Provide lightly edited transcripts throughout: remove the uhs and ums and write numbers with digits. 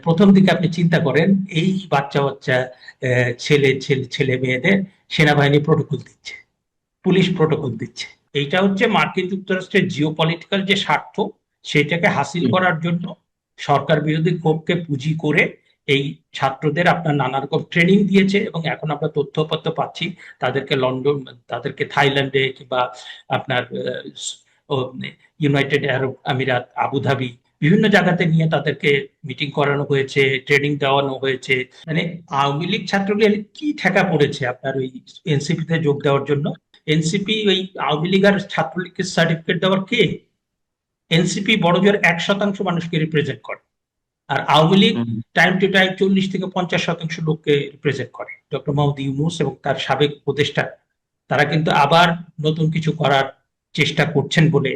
প্রথম দিকে আপনি চিন্তা করেন এই বাচ্চা বাচ্চা ছেলে ছেলে ছেলে মেয়েদের সেনাবাহিনী প্রটোকল দিচ্ছে, পুলিশ প্রটোকল দিচ্ছে। এইটা হচ্ছে মার্কিন যুক্তরাষ্ট্রের জিও পলিটিক্যাল যে স্বার্থ, সেটাকে হাসিল করার জন্য সরকার বিরোধী ক্ষোভকে পুঁজি করে এই ছাত্রদের আপনার নানা রকম ট্রেনিং দিয়েছে। এবং এখন আমরা তথ্যপত্র পাচ্ছি তাদেরকে লন্ডন, তাদেরকে থাইল্যান্ডে কিংবা আপনার ইউনাইটেড আরব আমিরাত, আবুধাবি, বিভিন্ন জায়গাতে নিয়ে তাদেরকে মিটিং করানো হয়েছে, ট্রেনিং দেওয়ানো হয়েছে। মানে আওয়ামী লীগ ছাত্রলীগ কি ঠেকা পড়েছে আপনার ওই এনসিপি তে যোগ দেওয়ার জন্য? এনসিপি ওই আওয়ামী লীগ আর ছাত্রলীগকে সার্টিফিকেট দেওয়ার কে? এনসিপি বড় জোর 1% মানুষকে রিপ্রেজেন্ট করে, আর Awami League time to time 40 থেকে 50% লোককে রিপ্রেজেন্ট করে। ডক্টর মোহাম্মদ ইউনূস এবং তার সাবেক উপদেষ্টা তারা কিন্তু আবার নতুন কিছু করার চেষ্টা করছেন বলে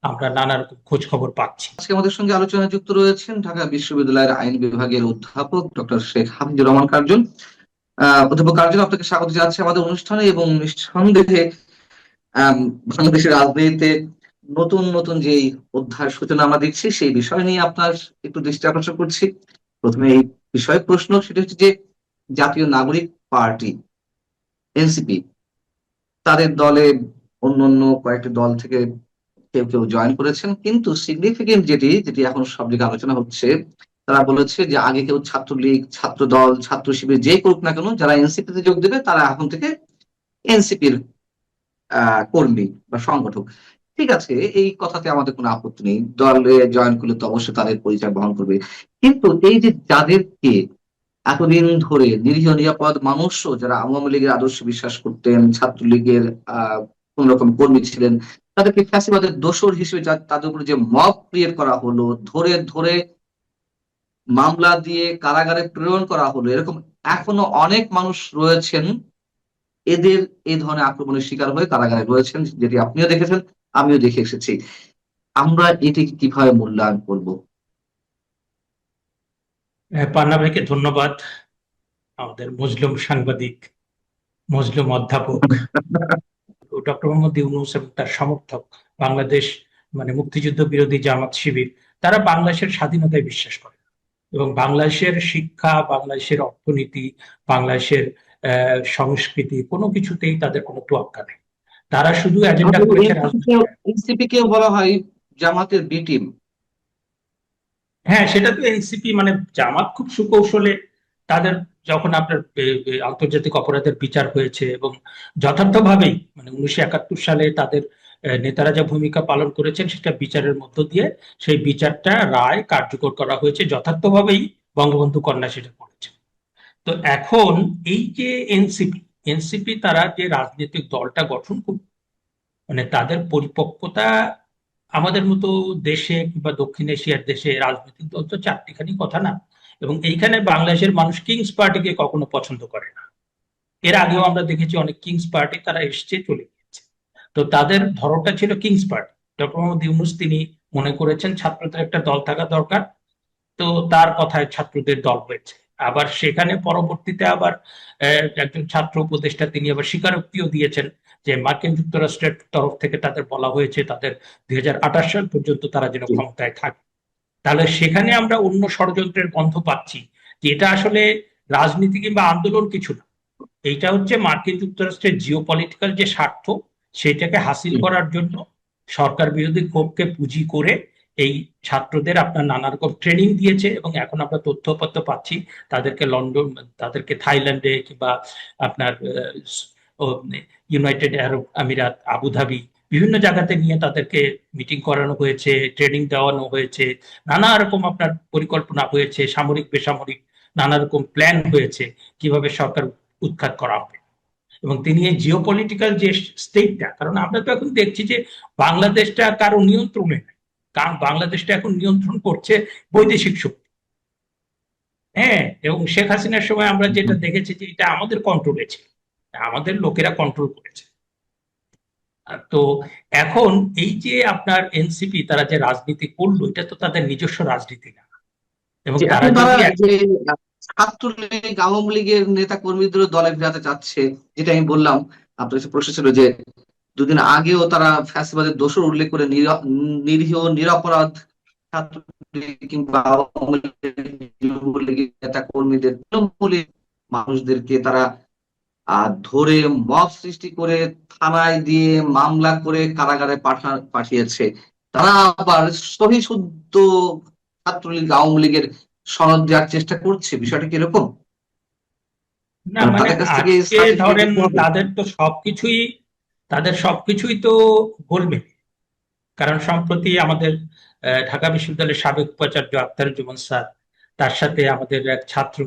আমরা নানা রকম খোঁজ খবর পাচ্ছি। আজকে আমাদের সঙ্গে আলোচনায় যুক্ত রয়েছেন ঢাকা বিশ্ববিদ্যালয়ের আইন বিভাগের অধ্যাপক ডক্টর শেখ হাফিজুর রহমান কার্জন। অধ্যাপক কার্জন, আপনাকে স্বাগত জানাচ্ছি আমাদের অনুষ্ঠানে। এবং নিঃসন্দেহে বাংলাদেশের রাজনীতিতে নতুন নতুন যে অধ্যায়ের সূচনা আমরা দেখছি, সেই বিষয় নিয়ে আপনার একটু দৃষ্টি আকর্ষণ করছি। প্রথমে এই বিষয়ে প্রশ্ন, সেটা হচ্ছে যে জাতীয় নাগরিক পার্টি এনসিপি, তাদের দলে অন্য অন্য কয়েকটি দল থেকে কেউ কেউ জয়েন করেছেন, কিন্তু সিগনিফিকেন্ট যেটি যেটি এখন সব দিকে আলোচনা হচ্ছে, তারা বলেছে যে আগে কেউ ছাত্রলীগ, ছাত্র দল, ছাত্র শিবির যে করুক না কেন, যারা এনসিপি তে যোগ দেবে তারা এখন থেকে এনসিপির কর্মী বা সংগঠক। ঠিক আছে, এই কথাতে আমাদের কোনো আপত্তি নেই, দলে জয়েন করলে তো অবশ্যই তাদের পরিচয় বহন করবে। কিন্তু এই যে যাদেরকে এতদিন ধরে নিরীহ নিরাপদ মানুষও, যারা আওয়ামী লীগের আদর্শে বিশ্বাস করতেন, ছাত্রলীগের কোন রকম কর্মী ছিলেন, তাদেরকে ফ্যাসিবাদের দোসর হিসেবে তাদের উপরে যে মব ক্রিয়েট করা হলো, ধরে ধরে মামলা দিয়ে কারাগারে প্রেরণ করা হলো, এরকম এখনো অনেক মানুষ রয়েছেন এদের এই ধরনের আক্রমণের শিকার হয়ে কারাগারে রয়েছেন, যেটি আপনিও দেখেছেন, আমিও দেখে এসেছি। আমরা এটিকে কিভাবে মূল্যায়ন করব? পান্না ভাইকে ধন্যবাদ, আমাদের মজলুম সাংবাদিক, মজলুম অধ্যাপক ডক্টর মোহাম্মদ ইউনূস এবং তার সমর্থক বাংলাদেশ মানে মুক্তিযুদ্ধ বিরোধী জামাত শিবির, তারা বাংলাদেশের স্বাধীনতায় বিশ্বাস করে এবং বাংলাদেশের শিক্ষা, বাংলাদেশের অর্থনীতি, বাংলাদেশের সংস্কৃতি কোনো কিছুতেই তাদের কোনো তোয়াক্কা নেই। তারা শুধু এজেন্ডা করেছে রাজনীতি। এনসিপি কেও বলা হয় জামাতের বি টিম। হ্যাঁ, সেটা তো এনসিপি মানে জামাত খুব সুকৌশলে তাদের, যখন আপনার আন্তর্জাতিক অপরাধের বিচার হয়েছে এবং যথার্থভাবেই মানে 1971 সালে তাদের নেতারা যা ভূমিকা পালন করেছেন সেটা বিচারের মধ্য দিয়ে সেই বিচারটা রায় কার্যকর করা হয়েছে, যথার্থভাবেই বঙ্গবন্ধু কন্যা সেটা করেছে। তো এখন এই যে এনসিপি, এনসিপি তারা যে রাজনৈতিক দলটা গঠন করবে, মানে তাদের পরিপক্কতা আমাদের মতো দেশে কিংবা দক্ষিণ এশিয়ার দেশে রাজনৈতিক দল তো চারটিখানি কথা না। এবং এইখানে বাংলাদেশের মানুষ কিংস পার্টিকে কখনো পছন্দ করে না। এর আগেও আমরা দেখেছি অনেক কিংস পার্টি তারা এসছে চলে গিয়েছে। তো তাদের ধরনটা ছিল kings party. Doctor Mohammad Yunus তিনি মনে করেছেন ছাত্রদের একটা দল থাকা দরকার, তো তার কথায় ছাত্রদের দল হয়েছে। আবার সেখানে পরবর্তীতে আবার একজন ছাত্র উপদেষ্টা তিনি আবার স্বীকারোক্তিও দিয়েছেন যে মার্কিন যুক্তরাষ্ট্রের তরফ থেকে তাদের বলা হয়েছে তাদের 2028 সাল পর্যন্ত তারা যেন ক্ষমতায় থাকে। তাহলে সেখানে আমরা অন্য ষড়যন্ত্রের গন্ধ পাচ্ছি যে এটা আসলে রাজনীতি কিংবা আন্দোলন কিছু না, এইটা হচ্ছে মার্কিন যুক্তরাষ্ট্রের জিও পলিটিক্যাল যে স্বার্থ, সেটাকে হাসিল করার জন্য সরকার বিরোধী ক্ষোভকে পুঁজি করে এই ছাত্রদের আপনার নানা রকম ট্রেনিং দিয়েছে। এবং এখন আমরা তথ্যপত্র পাচ্ছি তাদেরকে লন্ডন, তাদেরকে থাইল্যান্ডে কিংবা আপনার ইউনাইটেড আরব আমিরাত, আবুধাবি, বিভিন্ন জায়গাতে নিয়ে তাদেরকে মিটিং করানো হয়েছে, ট্রেনিং দেওয়ানো হয়েছে, নানা রকম আপনার পরিকল্পনা হয়েছে, সামরিক বেসামরিক নানা রকম প্ল্যান হয়েছে কিভাবে সরকার উৎখাত করা হবে। এবং তিনি এই জিও পলিটিক্যাল যে স্টেটটা, কারণ আমরা তো এখন দেখছি যে বাংলাদেশটা কারো নিয়ন্ত্রণে নেই, কারণ বাংলাদেশটা এখন নিয়ন্ত্রণ করছে বৈদেশিক শক্তি। হ্যাঁ, এবং শেখ হাসিনার সময় আমরা যেটা দেখেছি যে এটা আমাদের কন্ট্রোলে ছিল, আমাদের লোকেরা কন্ট্রোল করেছে। তো এখন এই যে আপনার এনসিপি তারা যে রাজনীতি করলো, এটা তো তাদের নিজস্ব রাজনীতি না। এবং তারা যদি ছাত্রলীগ আওয়ামী লীগের নেতা কর্মীদের দলে ফেরাতে চাচ্ছে, যেটা আমি বললাম, আপনার কাছে প্রশ্ন ছিল যে দুদিন আগেও তারা ফ্যাসিবাদের দোষর উল্লেখ করে নিরীহ নিরপরাধ ছাত্রলীগ কিংবা আওয়ামী লীগ লীগের নেতা কর্মীদের, তৃণমূলের মানুষদেরকে তারা ধরে মব সৃষ্টি করে থানায় দিয়ে মামলা করে কারাগারে পাঠিয়েছে। তারা আবার সহি শুদ্ধ ছাত্রলীগ আওয়ামী লীগের সনদ দেওয়ার চেষ্টা করছে। বিষয়টা কি এরকম? না কারণ মানে তাদের কাছ থেকে আজকে সার্টিফিকেট ধরেন নিতে হবে। তাদের সবকিছুই তো গোলমেলে। কারণ সম্প্রতি আমাদের ঢাকা বিশ্ববিদ্যালয়ের সাবেক উপাচার্য আখতারুজ্জামান স্যার, তার সাথে আমাদের এক ছাত্র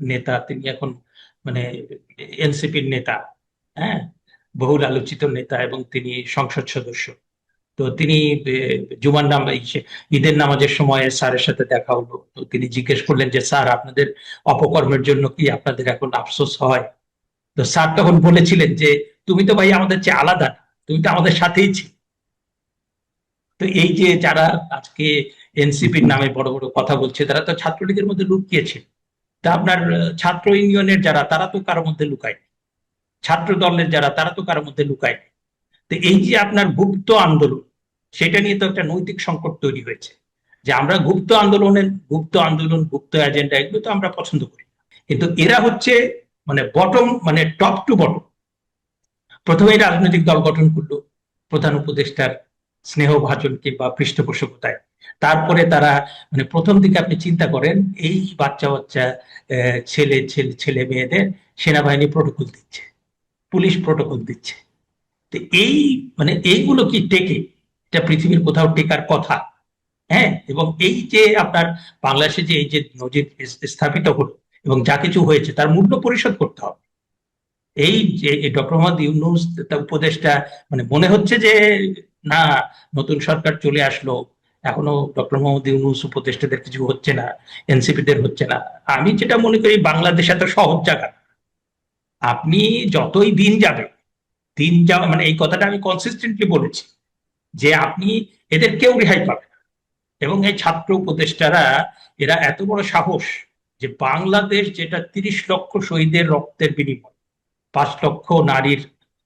নেতা, তিনি এখন মানে এনসিপির নেতা, হ্যাঁ, বহুল আলোচিত নেতা, এবং তিনি সংসদ সদস্য। তো তিনি জুমার নাম ঈদের নামাজের সময় স্যারের সাথে দেখা হলো। তো তিনি জিজ্ঞেস করলেন যে স্যার, আপনাদের অপকর্মের জন্য কি আপনাদের এখন আফসোস হয়? তো স্যার তখন বলেছিলেন যে তুমি তো ভাই আমাদের চেয়ে আলাদা না, তুমি তো আমাদের সাথেই ছিল। তো এই যে যারা আজকে এনসিপির নামে বড় বড় কথা বলছে, তারা তো ছাত্রলীগের মধ্যে লুকিয়েছে। তা আপনার ছাত্র ইউনিয়নের যারা, তারা তো কারোর মধ্যে লুকায়, ছাত্র দলের যারা, তারা তো কারোর মধ্যে লুকায়। তো এই যে আপনার গুপ্ত আন্দোলন, সেটা নিয়ে তো একটা নৈতিক সংকট তৈরি হয়েছে, যে আমরা গুপ্ত আন্দোলন, গুপ্ত এজেন্ডা, এগুলো তো আমরা পছন্দ করি। কিন্তু এরা হচ্ছে মানে বটম, মানে টপ টু বটম। প্রথমেই রাজনৈতিক দল গঠন করলো প্রধান উপদেষ্টার স্নেহভাজন কিংবা পৃষ্ঠপোষকতায়। তারপরে তারা মানে প্রথম দিকে আপনি চিন্তা করেন, এই বাচ্চা বাচ্চা ছেলে ছেলে ছেলে মেয়েদের সেনাবাহিনী প্রটোকল দিচ্ছে, পুলিশ প্রটোকল দিচ্ছে। তো এই মানে এইগুলো কি টেকে? এটা পৃথিবীর কোথাও টেকার কথা? হ্যাঁ, এবং এই যে আপনার বাংলাদেশে যে এই যে নজির স্থাপিত হলো এবং যা কিছু হয়েছে, তার মূল্য পরিশোধ করতে হবে। এই যে ডক্টর মোহাম্মদ ইউনূস তার উপদেশটা, মানে মনে হচ্ছে যে না, নতুন সরকার চলে আসলো, এখনো ডক্টর মোহাম্মদ ইউনূস উপদেষ্টাদের কিছু হচ্ছে না, এনসিপিদের হচ্ছে না। আমি যেটা মনে করি, বাংলাদেশ এত সহজ জায়গা না। আপনি যতই দিন যাওয়া মানে এই কথাটা আমি কনসিস্টেন্টলি বলেছি, যে আপনি এদের কেউ রেহাই পাবে না। এবং এই ছাত্র উপদেষ্টারা, এরা এত বড় সাহস যে বাংলাদেশ, যেটা 30 লক্ষ শহীদের রক্তের বিনিময়, 5 লক্ষ নারীর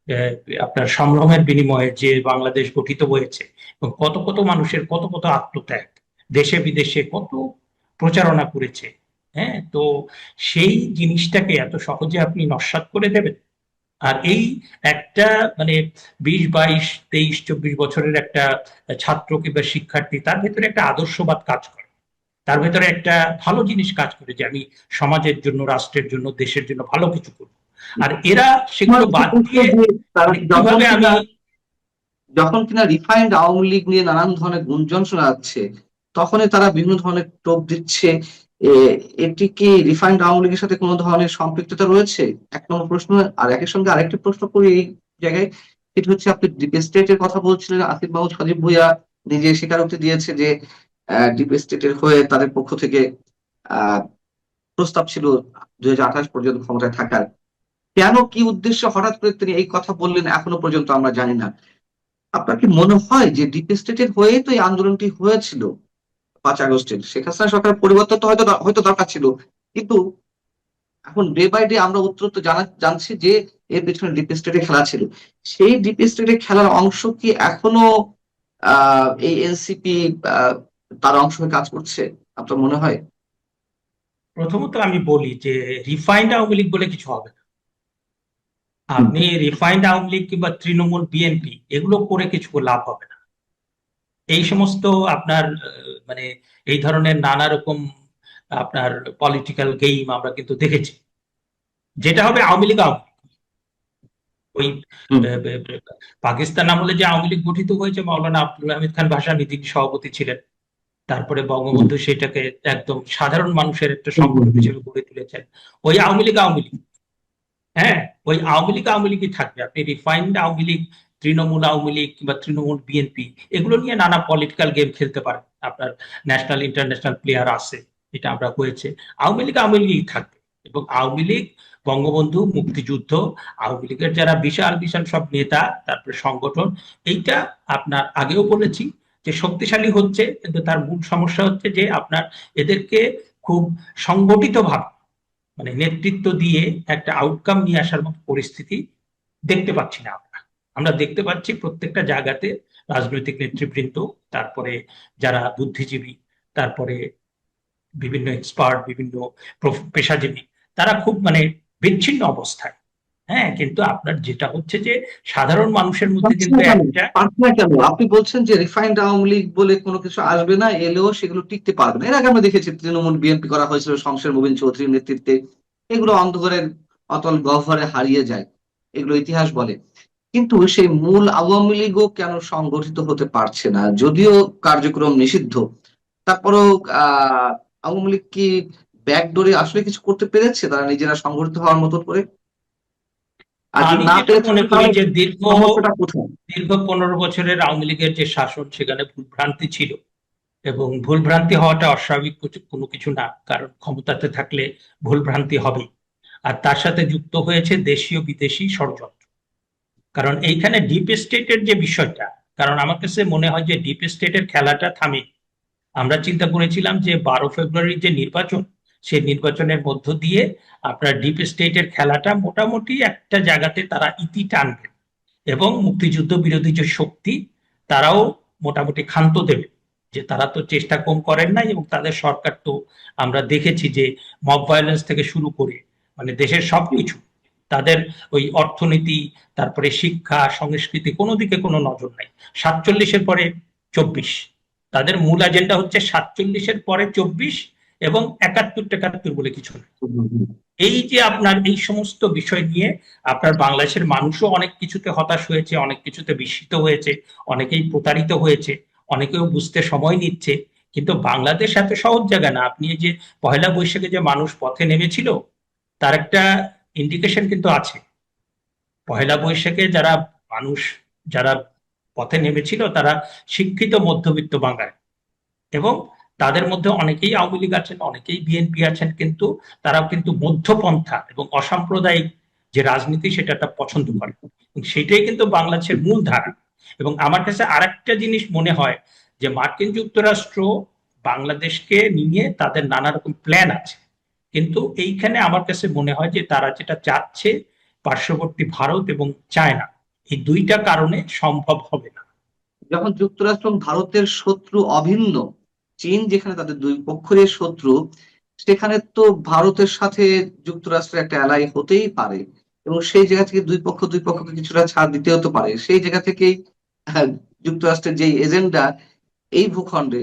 আহ, আপনার সম্ভ্রমের বিনিময়ে যে বাংলাদেশ গঠিত হয়েছে, এবং কত কত মানুষের কত কত আত্মত্যাগ, দেশে বিদেশে কত প্রচারণা করেছে, হ্যাঁ, তো সেই জিনিসটাকে এত সহজে আপনি নস্যাৎ করে দেবেন? আর এই একটা মানে 20, 22, 23, 24 বছরের একটা ছাত্র কিংবা শিক্ষার্থী, তার ভেতরে একটা আদর্শবাদ কাজ করে, তার ভেতরে একটা ভালো জিনিস কাজ করে, যে আমি সমাজের জন্য, রাষ্ট্রের জন্য, দেশের জন্য ভালো কিছু করব। আর এরা আমার সেগুলো একটু বাদ প্রশ্ন দিয়ে যে তারা মানে যখন কিভাবে আমি। কিনা যখন কিনা রিফাইন্ড আওয়ামী লীগ নিয়ে নানান ধরনের গুঞ্জন শোনা যাচ্ছে, তখনই তারা বিভিন্ন ধরনের টোপ দিচ্ছে। এটি কি রিফাইন্ড আওয়ামী লীগের সাথে কোনো ধরনের সম্পৃক্ততা রয়েছে? এক নম্বর প্রশ্ন। আর একই সঙ্গে আরেকটি প্রশ্ন করি এই জায়গায়, সেটি হচ্ছে আপনি ডিপ স্টেটের কথা বলছিলেন, আসিফ মাহমুদ সজীব ভুঁইয়া নিজে স্বীকারোক্তি দিয়েছে যে ডিপ স্টেটের হয়ে তাদের পক্ষ থেকে আহ প্রস্তাব ছিল 2028 পর্যন্ত ক্ষমতায় থাকার। কেন, কি উদ্দেশ্যে হঠাৎ করে তিনি এই কথা বললেন এখনো পর্যন্ত আমরা জানি না। আপনার কি মনে হয় যে ডিপ স্টেটের হয়ে তো এই আন্দোলনটি হয়েছিল 5 আগস্টের? শেখ হাসিনা সরকারের পরিবর্তন তো হয়তো হয়তো দরকার ছিল, কিন্তু এখন ডে বাই ডে আমরা উত্তরোত্তর জানছি যে এর পেছনে ডিপ স্টেটের খেলা ছিল। সেই ডিপ স্টেটের খেলার অংশ কি এখনো এই এনসিপি তার অংশ হয়ে কাজ করছে আপনার মনে হয়? প্রথমত আমি বলি যে রিফাইন্ড আওয়ামী লীগ বলে কিছু হবে না। হুম, আপনি রিফাইন্ড আওয়ামী লীগ কিংবা তৃণমূল, বিএনপি, এগুলো করে কিছু লাভ হবে না। এই সমস্ত আপনার মানে এই ধরনের নানা রকম আপনার পলিটিক্যাল গেম আমরা কিন্তু দেখেছি। যেটা হবে আওয়ামী লীগ ওই হুম, পাকিস্তান আমলে যে আওয়ামী লীগ গঠিত হয়েছে, মাওলানা আব্দুল হামিদ খান ভাসানী তিনি সভাপতি ছিলেন। তারপরে হুম, বঙ্গবন্ধু সেটাকে একদম সাধারণ মানুষের একটা হুম, হুম, সংগঠন হুম, হিসেবে গড়ে তুলেছেন। ওই আওয়ামী লীগ, হ্যাঁ, ওই আওয়ামী লীগই থাকবে। আপনি রিফাইন্ড আওয়ামী লীগ, তৃণমূল আওয়ামী লীগ কিংবা তৃণমূল বিএনপি, এগুলো নিয়ে নানা পলিটিক্যাল গেম খেলতে পারেন। আপনার ন্যাশনাল ইন্টারন্যাশনাল প্লেয়ার আছে, এটা আমরা হয়েছে। আওয়ামী লীগই থাকবে। এবং আওয়ামী লীগ, বঙ্গবন্ধু, মুক্তিযুদ্ধ, আওয়ামী লীগের যারা বিশাল বিশাল সব নেতা, তারপরে সংগঠন, এইটা আপনার আগেও বলেছি যে শক্তিশালী হচ্ছে, কিন্তু তার মূল সমস্যা হচ্ছে যে আপনার এদেরকে খুব সংগঠিত ভাবে মানে নেতৃত্ব দিয়ে একটা আউটকাম নিয়ে আসার মতো পরিস্থিতি দেখতে পাচ্ছি না আমরা। আমরা দেখতে পাচ্ছি প্রত্যেকটা জায়গাতে রাজনৈতিক নেতৃবৃন্দ, তারপরে যারা বুদ্ধিজীবী, তারপরে বিভিন্ন এক্সপার্ট, বিভিন্ন পেশাজীবী, তারা খুব মানে বিচ্ছিন্ন অবস্থায়। হ্যাঁ, কিন্তু আপনার যেটা হচ্ছে যে সাধারণ মানুষের মধ্যে পারছে কিন্তু না কেন? একটা পারছে না কেন? আপনি বলছেন যে রিফাইন্ড আওয়ামী লীগ বলে কোনো কিছু আসবে না, এলেও সেগুলো টিকতে পারবে না। এর আগে আমরা দেখেছি তৃণমূল বিএনপি করা হয়েছিল শমশের মুবিন চৌধুরীর নেতৃত্বে, এগুলো অন্ধকারের অতল গহ্বরে হারিয়ে যায়, এগুলো ইতিহাস বলে। কিন্তু সেই মূল আওয়ামী লীগও কেন সংগঠিত হতে পারছে না? যদিও কার্যক্রম নিষিদ্ধ, তারপরেও আওয়ামী লীগ কি ব্যাকডোরে আসলে কিছু করতে পেরেছে তারা নিজেরা সংগঠিত হওয়ার মতো করে? আর যদি আমি না যেটা পেরেছে মনে করি তাহলে যে দীর্ঘ সমস্যাটা কোথায়? দীর্ঘ 15 বছরের আওয়ামী লীগের যে শাসন, সেখানে ভুলভ্রান্তি ছিল, এবং ভুলভ্রান্তি হওয়াটা অস্বাভাবিক কোনো কিছু না, কারণ ক্ষমতাতে থাকলে ভুলভ্রান্তি হবেই। আর তার সাথে যুক্ত হয়েছে দেশীয় বিদেশি ষড়যন্ত্র। কারণ এইখানে ডিপ স্টেটের যে বিষয়টা, কারণ আমার কাছে মনে হয় যে ডিপ স্টেটের খেলাটা থামে। আমরা চিন্তা করেছিলাম যে 12 ফেব্রুয়ারির যে নির্বাচন, সেই নির্বাচনের মধ্য দিয়ে আপনার ডিপ স্টেটের খেলাটা মোটামুটি একটা জায়গাতে তারা ইতি টানবে, এবং মুক্তিযুদ্ধ বিরোধী যে শক্তি, তারাও মোটামুটি ক্ষান্ত দেবে। যে তারা তো চেষ্টা কম করেন নাই, এবং তাদের সরকার তো আমরা দেখেছি যে মব ভায়োলেন্স থেকে শুরু করে মানে দেশের সবকিছু, তাদের ওই অর্থনীতি, তারপরে শিক্ষা সংস্কৃতি, কোনো দিকে কোনো নজর নাই। 47-এর পরে 24, তাদের মূল এজেন্ডা হচ্ছে 47-এর পরে 24, এবং 71 বলে কিছু নেই। এই যে আপনার এই সমস্ত বিষয় নিয়ে আপনার বাংলাদেশের মানুষও অনেক কিছুতে হতাশ হয়েছে, অনেক কিছুতে বিস্মিত হয়েছে, অনেকেই প্রতারিত হয়েছে, অনেকেও বুঝতে সময় নিচ্ছে। কিন্তু বাংলাদেশ এত সহজ জায়গা না। আপনি এই যে পহেলা বৈশাখে যে মানুষ পথে নেমেছিল, তার একটা ইন্ডিকেশন কিন্তু আছে। পহেলা বৈশাখে যারা মানুষ, যারা পথে নেমেছিল, তারা শিক্ষিত মধ্যবিত্ত বাঙালি, এবং তাদের মধ্যে অনেকেই আওয়ামী লীগ আছেন, অনেকেই বিএনপি আছেন, কিন্তু তারাও কিন্তু মধ্যপন্থা এবং অসাম্প্রদায়িক যে রাজনীতি, সেটা একটা পছন্দ করে। সেটাই কিন্তু বাংলাদেশের মূল ধারা। এবং আমার কাছে আরেকটা জিনিস মনে হয় যে মার্কিন যুক্তরাষ্ট্র বাংলাদেশকে নিয়ে তাদের নানা রকম প্ল্যান আছে, কিন্তু এইখানে আমার কাছে মনে হয় যে তারা যেটা চাচ্ছে, পার্শ্ববর্তী ভারত এবং চায়না, এই দুইটা কারণে সম্ভব হবে না। যখন যুক্তরাষ্ট্র এবং ভারতের শত্রু অভিন্ন, চীন যেখানে তাদের দুই পক্ষের শত্রু, সেখানে তো ভারতের সাথে যুক্তরাষ্ট্রের একটা অ্যালাই হতেই পারে, এবং সেই জায়গা থেকে দুই পক্ষকে কিছুটা ছাড় দিতে হতে পারে। সেই জায়গা থেকেই আহ, যুক্তরাষ্ট্রের যে এজেন্ডা এই ভূখণ্ডে,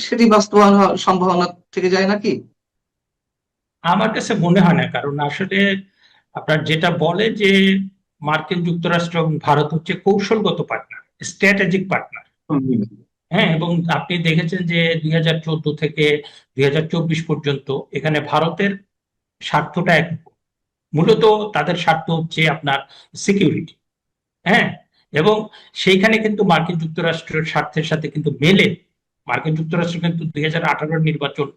সেটি বাস্তবায়ন হওয়ার সম্ভাবনা থেকে যায় নাকি? আমার কাছে মনে হয় না, কারণ আসলে আপনার যেটা বলে যে মার্কিন যুক্তরাষ্ট্র এবং ভারত হচ্ছে কৌশলগত পার্টনার, স্ট্র্যাটেজিক পার্টনার। হুম। হ্যাঁ, এবং আপনি দেখেছেন যে 2014 থেকে 2024 পর্যন্ত এখানে ভারতের স্বার্থটা এক, মূলত তাদের স্বার্থ হচ্ছে আপনার সিকিউরিটি। হ্যাঁ, এবং সেইখানে কিন্তু মার্কিন যুক্তরাষ্ট্রের স্বার্থের সাথে কিন্তু মেলে। মার্কিন যুক্তরাষ্ট্র কিন্তু 2018-এর নির্বাচন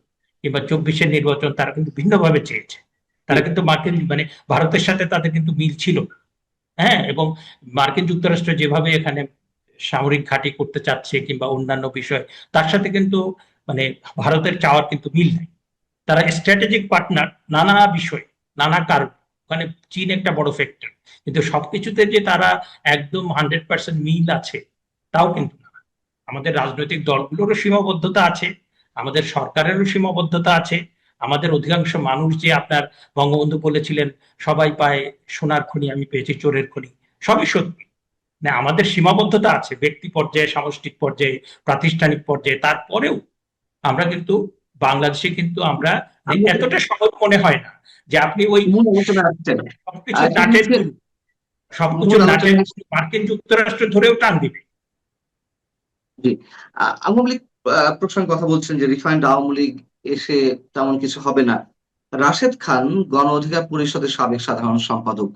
কিংবা 24-এর নির্বাচন তারা কিন্তু ভিন্নভাবে চেয়েছে। তারা কিন্তু মার্কিন মানে ভারতের সাথে তাদের কিন্তু মিল ছিল না। হ্যাঁ, এবং মার্কিন যুক্তরাষ্ট্র যেভাবে এখানে সামরিক ঘাঁটি করতে চাচ্ছে কিংবা অন্যান্য বিষয়, তার সাথে কিন্তু মানে ভারতের চাওয়ার কিন্তু মিল নাই। তারা স্ট্র্যাটেজিক পার্টনার নানা বিষয়, নানা কারণ। ওখানে চীন একটা বড় ফ্যাক্টর, কিন্তু সবকিছুতে যে তারা একদম 100% মিল আছে, তাও কিন্তু না। আমাদের রাজনৈতিক দলগুলোরও সীমাবদ্ধতা আছে, আমাদের সরকারেরও সীমাবদ্ধতা আছে। আমাদের অধিকাংশ মানুষ যে আপনার বঙ্গবন্ধু বলেছিলেন সবাই পায় সোনার খনি, আমি পেয়েছি চোরের খনি, সবই সত্যি। না, আমাদের সীমাবদ্ধতা আছে ব্যক্তি পর্যায়ে, সামষ্টিক পর্যায়ে, প্রাতিষ্ঠানিক পর্যায়ে। তারপরেও আমরা কিন্তু বাংলাদেশে কিন্তু আমরা মানে আমি এতটা সহজ মনে হয় না যে আপনি ওই মূল আলোচনা আসছেন, সবকিছু একটি নাটের জিনিসের গুরু, সবকিছু মূল নাটের আলোচনা। গুরু মার্কিন যুক্তরাষ্ট্র ধরেও টান দিবে। জি, আওয়ামী লীগ প্রসঙ্গে কথা বলছেন যে রিফাইন্ড আওয়ামী লীগ এসে তেমন কিছু হবে না। রাশেদ খান গণ অধিকার পরিষদের সাবেক সাধারণ সম্পাদক,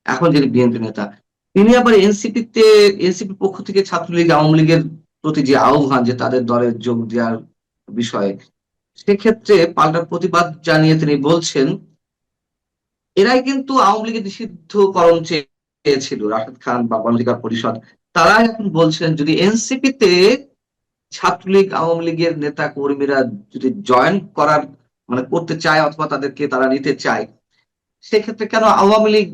এখন যিনি বিএনপি নেতা, তিনি আবার এনসিপির পক্ষ থেকে ছাত্রলীগ আওয়ামী লীগের প্রতি যে আহ্বান যে তাদের দলে যোগ দেওয়ার বিষয়ে, সেক্ষেত্রে পাল্টা প্রতিবাদ জানিয়ে তিনি বলছেন এরাই কিন্তু আওয়ামী লীগের নিষিদ্ধকরণ চেয়েছিল, রাশেদ খান বা গণ অধিকার পরিষদ। তারা এখন বলছেন যদি এনসিপি তে ছাত্রলীগ আওয়ামী লীগের নেতা কর্মীরা যদি জয়েন করার মানে করতে চায় অথবা তাদেরকে তারা নিতে চায়, সেক্ষেত্রে কেন আওয়ামী লীগ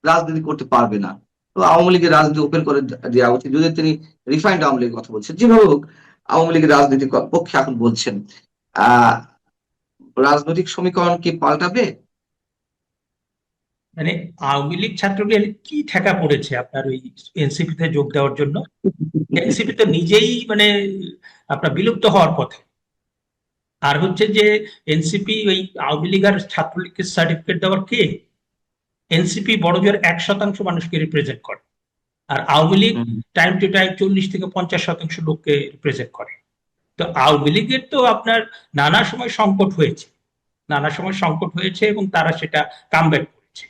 রাজনীতি করতে পারবে না? তো আওয়ামী লীগের রাজনীতি ওপেন করে দেওয়া উচিত, যদি তিনি রিফাইন্ড আওয়ামী লীগের কথা বলছেন, যেভাবে হোক আওয়ামী লীগের রাজনীতির পক্ষে এখন বলছেন। আহ রাজনৈতিক সমীকরণ কি পাল্টাবে? মানে আওয়ামী লীগ ছাত্রলীগ কি ঠেকা পড়েছে আপনার ওই এনসিপি তে যোগ দেওয়ার জন্য? এনসিপি তো নিজেই মানে আপনার বিলুপ্ত হওয়ার পথে। আর হচ্ছে যে এনসিপি ওই আওয়ামী লীগ আর ছাত্রলীগকে সার্টিফিকেট দেওয়ার কে? এনসিপি বড়জোর 1% মানুষকে রিপ্রেজেন্ট করে, আর আওয়ামী লীগ হুম, টাইম টু টাইম 40 থেকে 50% লোককে রিপ্রেজেন্ট করে। তো আওয়ামী লীগের তো আপনার নানা সময় সংকট হয়েছে, নানা সময় সংকট হয়েছে এবং তারা সেটা কামব্যাক করেছে।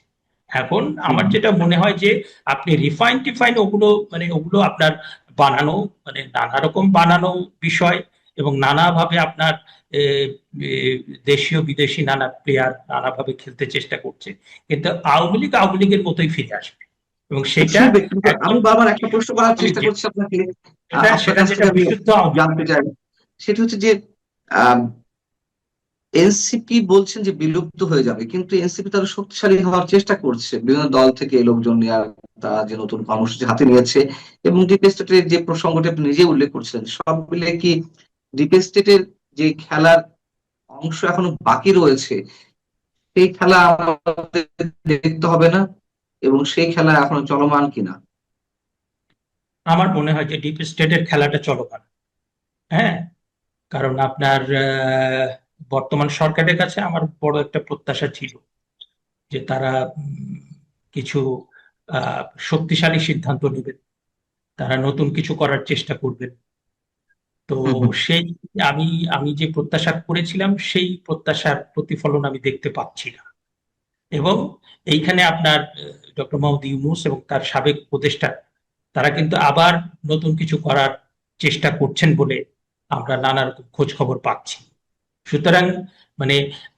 এখন হুম, আমার যেটা মনে হয় যে আপনি রিফাইন টিফাইন ওগুলো মানে ওগুলো আপনার বানানো, মানে নানা রকম বানানো বিষয়, এবং নানাভাবে আপনার এ, এ, দেশীয় বিদেশি নানা প্লেয়ার নানাভাবে খেলতে চেষ্টা করছে, কিন্তু আওয়ামী লীগের মতোই ফিরে আসবে এবং সেটা ফিরবে, কিন্তু একদম আমি বারবার একটা প্রশ্ন করার আওয়ামী লীগ চেষ্টা করছি যেটা আপনাকে, সেটা আপনার সেটা কাছ যেটা থেকে আমি বিশুদ্ধ আওয়ামী লীগ। জানতে চাই। সেটা হচ্ছে যে এনসিপি বলছেন যে বিলুপ্ত হয়ে যাবে, কিন্তু এনসিপি তারা শক্তিশালী হওয়ার চেষ্টা করছে বিভিন্ন দল থেকে এই লোকজন নিয়ে, আর তারা যে নতুন কর্মসূচি হাতে নিয়েছে এবং ডিপ স্টেটের যে প্রসঙ্গটা আপনি নিজে উল্লেখ করছিলেন, সব মিলে কি ডিপ স্টেটের যে খেলার অংশ এখনো বাকি রয়েছে, সেই খেলা আমাদের দেখতে হবে না, এবং সেই খেলা এখনো চলমান কিনা? আমার মনে হয় যে ডিপ স্টেটের খেলাটা চলমান। হ্যাঁ, কারণ আপনার বর্তমান সরকারের কাছে আমার বড় একটা প্রত্যাশা ছিল যে তারা কিছু শক্তিশালী সিদ্ধান্ত নেবেন, তারা নতুন কিছু করার চেষ্টা করবেন। তো হুম, হুম, সেই আমি আমি যে প্রত্যাশা করেছিলাম সেই প্রত্যাশার প্রতিফলন আমি দেখতে পাচ্ছি না। এবং এইখানে আপনার ডক্টর মোহাম্মদ ইউনূস এবং তার সাবেক উপদেষ্টা তারা কিন্তু আবার নতুন কিছু করার চেষ্টা করছেন বলে আমরা নানা রকম খোঁজ খবর পাচ্ছি। সুতরাং মানে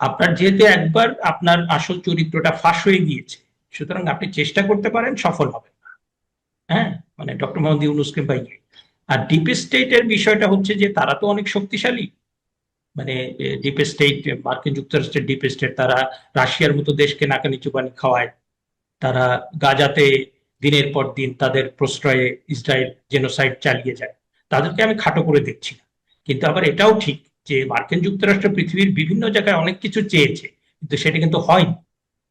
আপনার যেহেতু একবার আপনার আসল চরিত্রটা ফাঁস হয়ে গিয়েছে, সুতরাং আপনি চেষ্টা করতে পারেন, সফল হবেন না। হ্যাঁ, মানে ডক্টর মোহাম্মদ ইউনূসকে পাইয়ে। আর ডিপ স্টেটের বিষয়টা হচ্ছে যে তারা তো অনেক শক্তিশালী, মানে ডিপ স্টেট, মার্কিন যুক্তরাষ্ট্রের ডিপ স্টেট, তারা রাশিয়ার মতো দেশকে নাকানি চুবানি খাওয়ায়। তারা গাজাতে দিনের পর দিন তাদের প্রশ্রয়ে ইসরায়েল জেনোসাইড চালিয়ে যায়। তাদেরকে আমি খাটো করে দেখছি না, কিন্তু আবার এটাও ঠিক যে মার্কিন যুক্তরাষ্ট্র পৃথিবীর বিভিন্ন জায়গায় অনেক কিছু চেয়েছে, কিন্তু সেটা কিন্তু হয়নি।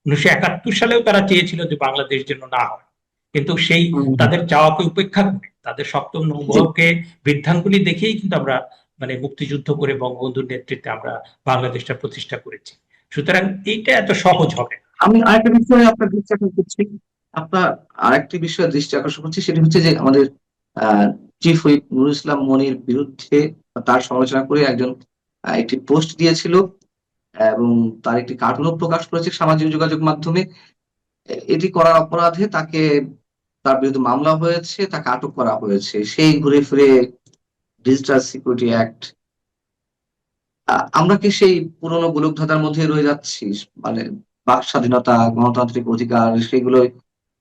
1971 সালেও তারা চেয়েছিল যে বাংলাদেশ যেন না হয়, কিন্তু সেই হুম, হুম। তাদের চাওয়াকে উপেক্ষা করে তাদের সপ্তম জি, নৌবহরকে বৃদ্ধাঙ্গুলি দেখেই কিন্তু আমরা মানে মুক্তিযুদ্ধ করে বঙ্গবন্ধুর নেতৃত্বে আমরা বাংলাদেশটা প্রতিষ্ঠা করেছি। সুতরাং এইটা এত সহজ হবে না। আমি আরেকটা বিষয়ে আপনার দৃষ্টি আকর্ষণ করছি, আপনার আরেকটি বিষয়ে দৃষ্টি আকর্ষণ করছি, সেটি হচ্ছে যে আমাদের আহ চিফ হুইপ নুরুল ইসলাম মনির বিরুদ্ধে তার সমালোচনা করে একজন একটি পোস্ট দিয়েছিল, এবং তার একটি কার্টুনও প্রকাশ করেছে সামাজিক যোগাযোগ মাধ্যমে। এটি করার অপরাধে তার বিরুদ্ধে মামলা হয়েছে, তাকে আটক করা হয়েছে। সেই ঘুরে ফিরে ডিজিটাল সিকিউরিটি অ্যাক্ট, আমরা কি সেই পুরোনো গোলকধাঁধার মধ্যে রয়ে যাচ্ছি? মানে বাক স্বাধীনতা, গণতান্ত্রিক অধিকার, সেগুলো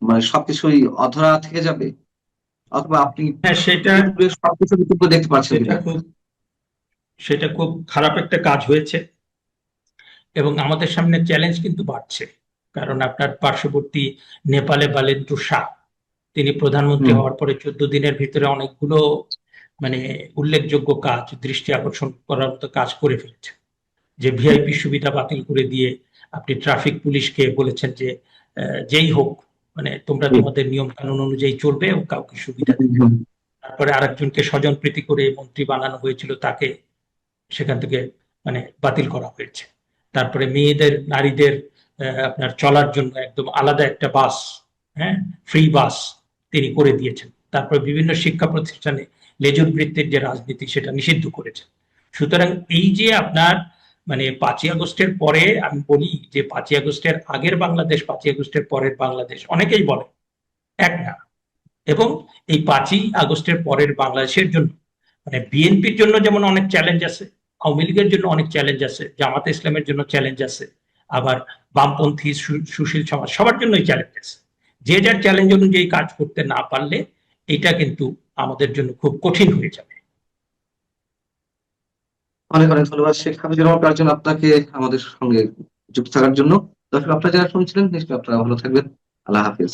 মানে সবকিছুই অধরা থেকে যাবে, অথবা আপনি হ্যাঁ, সেটা পূর্বে সবকিছু বিকল্প দেখতে পাচ্ছেন সেটা কিনা? খুব সেটা খুব খারাপ একটা কাজ হয়েছে এবং আমাদের সামনে চ্যালেঞ্জ কিন্তু বাড়ছে। কারণ আপনার পার্শ্ববর্তী নেপালে বালেন্দ্র শাহ, তিনি প্রধানমন্ত্রী হুম, হওয়ার পরে 14 দিনের ভিতরে অনেকগুলো মানে উল্লেখযোগ্য কাজ, দৃষ্টি আকর্ষণ করার মতো কাজ করে ফেলেছেন। যে ভিআইপি সুবিধা বাতিল করে দিয়ে আপনি ট্রাফিক পুলিশকে বলেছেন যে যেই হোক মানে তোমরা হুম, তোমাদের নিয়ম কানুন অনুযায়ী চলবে এবং কাউকে সুবিধা হুম, দেবে না। হুম, তারপরে আরেকজনকে স্বজন প্রীতি করে মন্ত্রী বানানো হয়েছিল, তাকে সেখান থেকে মানে বাতিল করা হয়েছে। তারপরে মেয়েদের নারীদের আপনার চলার জন্য একদম আলাদা একটা বাস, হ্যাঁ, ফ্রি বাস তিনি করে দিয়েছেন। তারপরে বিভিন্ন শিক্ষা প্রতিষ্ঠানে লেজুর বৃত্তির যে রাজনীতি সেটা নিষিদ্ধ করেছেন। সুতরাং এই যে আপনার মানে 5ই আগস্টের পরে আমি বলি যে 5ই আগস্টের আগের বাংলাদেশ 5ই আগস্টের পরের বাংলাদেশ অনেকেই বলে এক না। এবং এই 5ই আগস্টের পরের বাংলাদেশের জন্য মানে বিএনপির জন্য যেমন অনেক চ্যালেঞ্জ আছে, আওয়ামী লীগের জন্য অনেক চ্যালেঞ্জ আছে, জামাতে ইসলামের জন্য চ্যালেঞ্জ আছে, আবার বামপন্থী সুশীল সমাজ সবার জন্যই চ্যালেঞ্জ আছে। যে যার চ্যালেঞ্জ অনুযায়ী কাজ করতে না পারলে এটা কিন্তু আমাদের জন্য খুব কঠিন হয়ে যাবে। অনেক অনেক ধন্যবাদ শেখ হাফিজুর রহমান কার্জন, আপনাকে আমাদের সঙ্গে যুক্ত থাকার জন্য। দর্শক, আপনারা যারা শুনছিলেন, নিশ্চয়ই আপনারা ভালো থাকবেন। আল্লাহ হাফিজ।